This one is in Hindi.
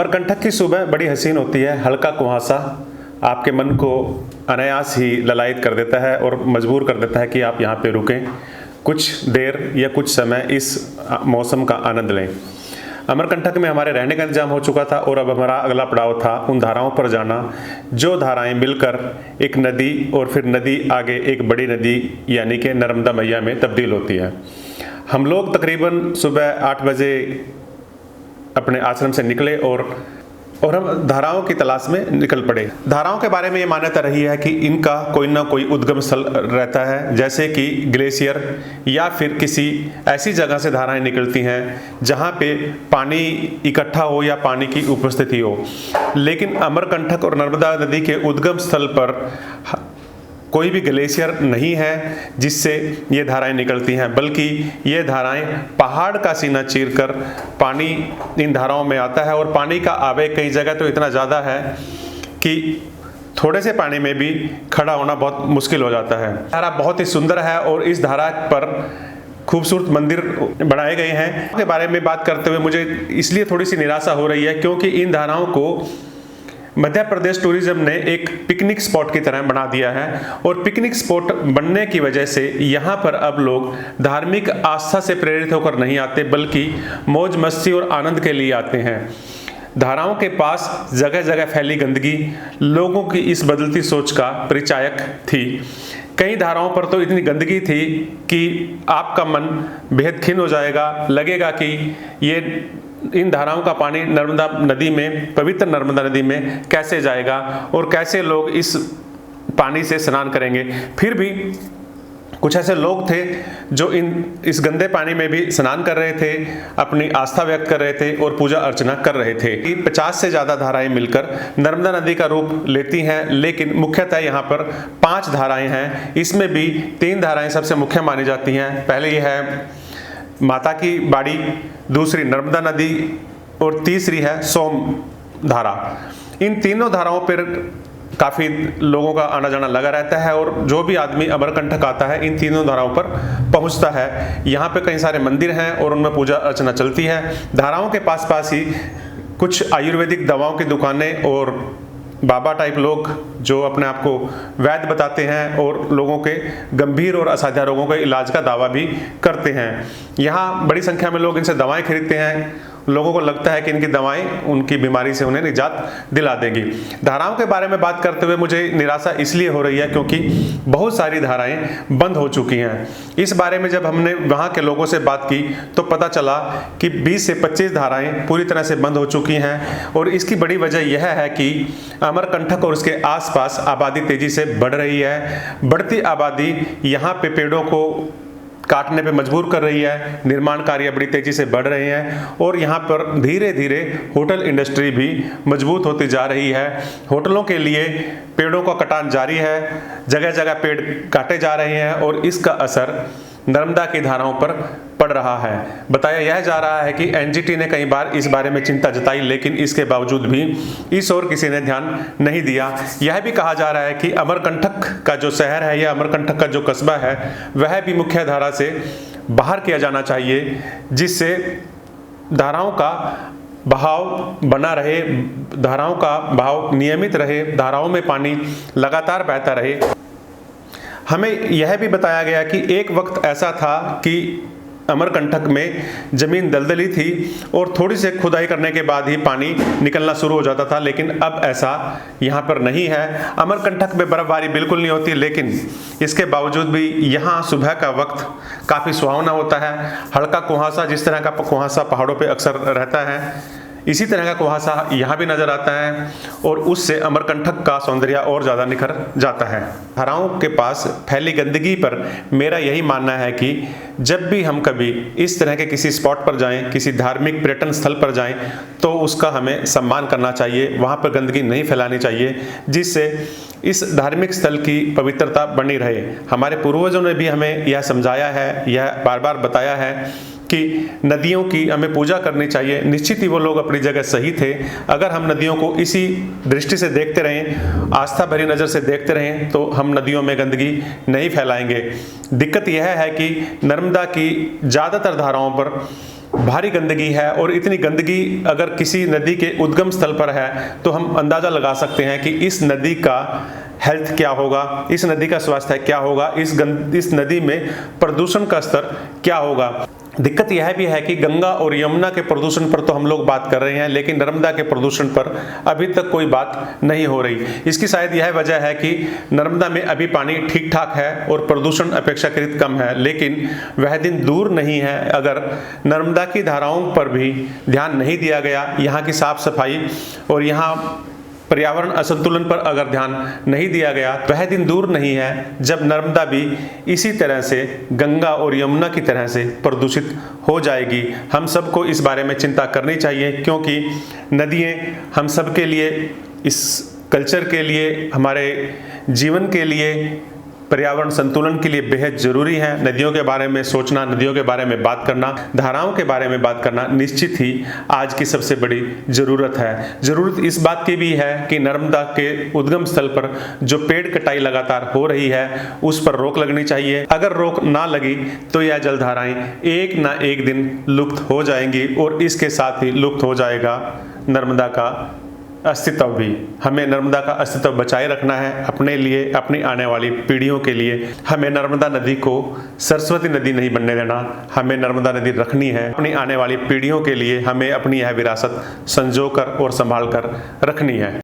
अमरकंटक की सुबह बड़ी हसीन होती है। हल्का कुहासा आपके मन को अनायास ही ललायत कर देता है और मजबूर कर देता है कि आप यहाँ पे रुकें, कुछ देर या कुछ समय इस मौसम का आनंद लें। अमरकंटक में हमारे रहने का इंतजाम हो चुका था और अब हमारा अगला पड़ाव था उन धाराओं पर जाना, जो धाराएं मिलकर एक नदी और फिर नदी आगे एक बड़ी नदी यानी कि नर्मदा मैया में तब्दील होती है। हम लोग तकरीबन सुबह 8 बजे अपने आश्रम से निकले और हम धाराओं की तलाश में निकल पड़े। धाराओं के बारे में ये मान्यता रही है कि इनका कोई ना कोई उद्गम स्थल रहता है, जैसे कि ग्लेशियर या फिर किसी ऐसी जगह से धाराएं निकलती हैं जहाँ पे पानी इकट्ठा हो या पानी की उपस्थिति हो। लेकिन अमरकंटक और नर्मदा नदी के उद्गम स्थल पर कोई भी ग्लेशियर नहीं है जिससे ये धाराएं निकलती हैं, बल्कि ये धाराएं पहाड़ का सीना चीरकर पानी इन धाराओं में आता है और पानी का आवेग कई जगह तो इतना ज़्यादा है कि थोड़े से पानी में भी खड़ा होना बहुत मुश्किल हो जाता है। धारा बहुत ही सुंदर है और इस धारा पर खूबसूरत मंदिर बनाए गए हैं। के बारे में बात करते हुए मुझे इसलिए थोड़ी सी निराशा हो रही है क्योंकि इन धाराओं को मध्य प्रदेश टूरिज्म ने एक पिकनिक स्पॉट की तरह बना दिया है और पिकनिक स्पॉट बनने की वजह से यहाँ पर अब लोग धार्मिक आस्था से प्रेरित होकर नहीं आते, बल्कि मौज मस्ती और आनंद के लिए आते हैं। धाराओं के पास जगह जगह फैली गंदगी लोगों की इस बदलती सोच का परिचायक थी। कई धाराओं पर तो इतनी गंदगी थी कि आपका मन बेहद खिन्न हो जाएगा, लगेगा कि ये इन धाराओं का पानी नर्मदा नदी में, पवित्र नर्मदा नदी में कैसे जाएगा और कैसे लोग इस पानी से स्नान करेंगे। फिर भी कुछ ऐसे लोग थे जो इस गंदे पानी में भी स्नान कर रहे थे, अपनी आस्था व्यक्त कर रहे थे और पूजा अर्चना कर रहे थे। 50 से ज़्यादा धाराएं मिलकर नर्मदा नदी का रूप लेती हैं, लेकिन मुख्यतः यहाँ पर 5 धाराएं हैं। इसमें भी 3 धाराएं सबसे मुख्य मानी जाती हैं। पहले ये है माता की बाड़ी, दूसरी नर्मदा नदी और तीसरी है सोम धारा। इन तीनों धाराओं पर काफ़ी लोगों का आना जाना लगा रहता है और जो भी आदमी अमरकंटक आता है इन तीनों धाराओं पर पहुंचता है। यहाँ पे कई सारे मंदिर हैं और उनमें पूजा अर्चना चलती है। धाराओं के पास पास ही कुछ आयुर्वेदिक दवाओं की दुकानें और बाबा टाइप लोग जो अपने आप को वैद्य बताते हैं और लोगों के गंभीर और असाध्य रोगों के इलाज का दावा भी करते हैं। यहाँ बड़ी संख्या में लोग इनसे दवाएं खरीदते हैं। लोगों को लगता है कि इनकी दवाएं उनकी बीमारी से उन्हें निजात दिला देंगी। धाराओं के बारे में बात करते हुए मुझे निराशा इसलिए हो रही है क्योंकि बहुत सारी धाराएं बंद हो चुकी हैं। इस बारे में जब हमने वहाँ के लोगों से बात की तो पता चला कि 20 से 25 धाराएं पूरी तरह से बंद हो चुकी हैं और इसकी बड़ी वजह यह है कि अमरकंटक और उसके आसपास आबादी तेजी से बढ़ रही है। बढ़ती आबादी यहाँ पे पेड़ों को काटने पे मजबूर कर रही है, निर्माण कार्य बड़ी तेजी से बढ़ रहे हैं और यहाँ पर धीरे धीरे होटल इंडस्ट्री भी मजबूत होती जा रही है। होटलों के लिए पेड़ों का कटान जारी है, जगह जगह पेड़ काटे जा रहे हैं और इसका असर नर्मदा की धाराओं पर पड़ रहा है। बताया यह जा रहा है कि एनजीटी ने कई बार इस बारे में चिंता जताई, लेकिन इसके बावजूद भी इस ओर किसी ने ध्यान नहीं दिया। यह भी कहा जा रहा है कि अमरकंटक का जो शहर है या अमरकंटक का जो कस्बा है वह भी मुख्य धारा से बाहर किया जाना चाहिए, जिससे धाराओं का बहाव बना रहे, धाराओं का बहाव नियमित रहे, धाराओं में पानी लगातार बहता रहे। हमें यह भी बताया गया कि एक वक्त ऐसा था कि अमरकंटक में ज़मीन दलदली थी और थोड़ी से खुदाई करने के बाद ही पानी निकलना शुरू हो जाता था, लेकिन अब ऐसा यहाँ पर नहीं है। अमरकंटक में बर्फबारी बिल्कुल नहीं होती, लेकिन इसके बावजूद भी यहाँ सुबह का वक्त काफ़ी सुहावना होता है। हल्का कुहासा, जिस तरह का कुहासा पहाड़ों पर अक्सर रहता है, इसी तरह का कुहासा यहाँ भी नजर आता है और उससे अमरकंटक का सौंदर्य और ज़्यादा निखर जाता है। धाराओं के पास फैली गंदगी पर मेरा यही मानना है कि जब भी हम कभी इस तरह के किसी स्पॉट पर जाएं, किसी धार्मिक पर्यटन स्थल पर जाएं, तो उसका हमें सम्मान करना चाहिए। वहाँ पर गंदगी नहीं फैलानी चाहिए, जिससे इस धार्मिक स्थल की पवित्रता बनी रहे। हमारे पूर्वजों ने भी हमें यह समझाया है, यह बार बार बताया है कि नदियों की हमें पूजा करनी चाहिए। निश्चित ही वो लोग अपनी जगह सही थे। अगर हम नदियों को इसी दृष्टि से देखते रहें, आस्था भरी नज़र से देखते रहें, तो हम नदियों में गंदगी नहीं फैलाएंगे। दिक्कत यह है कि नर्मदा की ज़्यादातर धाराओं पर भारी गंदगी है और इतनी गंदगी अगर किसी नदी के उद्गम स्थल पर है तो हम अंदाज़ा लगा सकते हैं कि इस नदी का हेल्थ क्या होगा, इस नदी का स्वास्थ्य क्या होगा, इस नदी में प्रदूषण का स्तर क्या होगा। दिक्कत यह भी है कि गंगा और यमुना के प्रदूषण पर तो हम लोग बात कर रहे हैं, लेकिन नर्मदा के प्रदूषण पर अभी तक कोई बात नहीं हो रही। इसकी शायद यह वजह है कि नर्मदा में अभी पानी ठीक ठाक है और प्रदूषण अपेक्षाकृत कम है, लेकिन वह दिन दूर नहीं है अगर नर्मदा की धाराओं पर भी ध्यान नहीं दिया गया, यहाँ की साफ सफाई और यहाँ पर्यावरण असंतुलन पर अगर ध्यान नहीं दिया गया, वह दिन दूर नहीं है जब नर्मदा भी इसी तरह से गंगा और यमुना की तरह से प्रदूषित हो जाएगी। हम सबको इस बारे में चिंता करनी चाहिए, क्योंकि नदियाँ हम सब के लिए, इस कल्चर के लिए, हमारे जीवन के लिए, पर्यावरण संतुलन के लिए बेहद ज़रूरी है। नदियों के बारे में सोचना, नदियों के बारे में बात करना, धाराओं के बारे में बात करना निश्चित ही आज की सबसे बड़ी ज़रूरत है। ज़रूरत इस बात की भी है कि नर्मदा के उद्गम स्थल पर जो पेड़ कटाई लगातार हो रही है उस पर रोक लगनी चाहिए। अगर रोक ना लगी तो यह जलधाराएं एक ना एक दिन लुप्त हो जाएंगी और इसके साथ ही लुप्त हो जाएगा नर्मदा का अस्तित्व भी। हमें नर्मदा का अस्तित्व बचाए रखना है अपने लिए, अपनी आने वाली पीढ़ियों के लिए। हमें नर्मदा नदी को सरस्वती नदी नहीं बनने देना, हमें नर्मदा नदी रखनी है अपनी आने वाली पीढ़ियों के लिए। हमें अपनी यह विरासत संजो कर और संभाल कर रखनी है।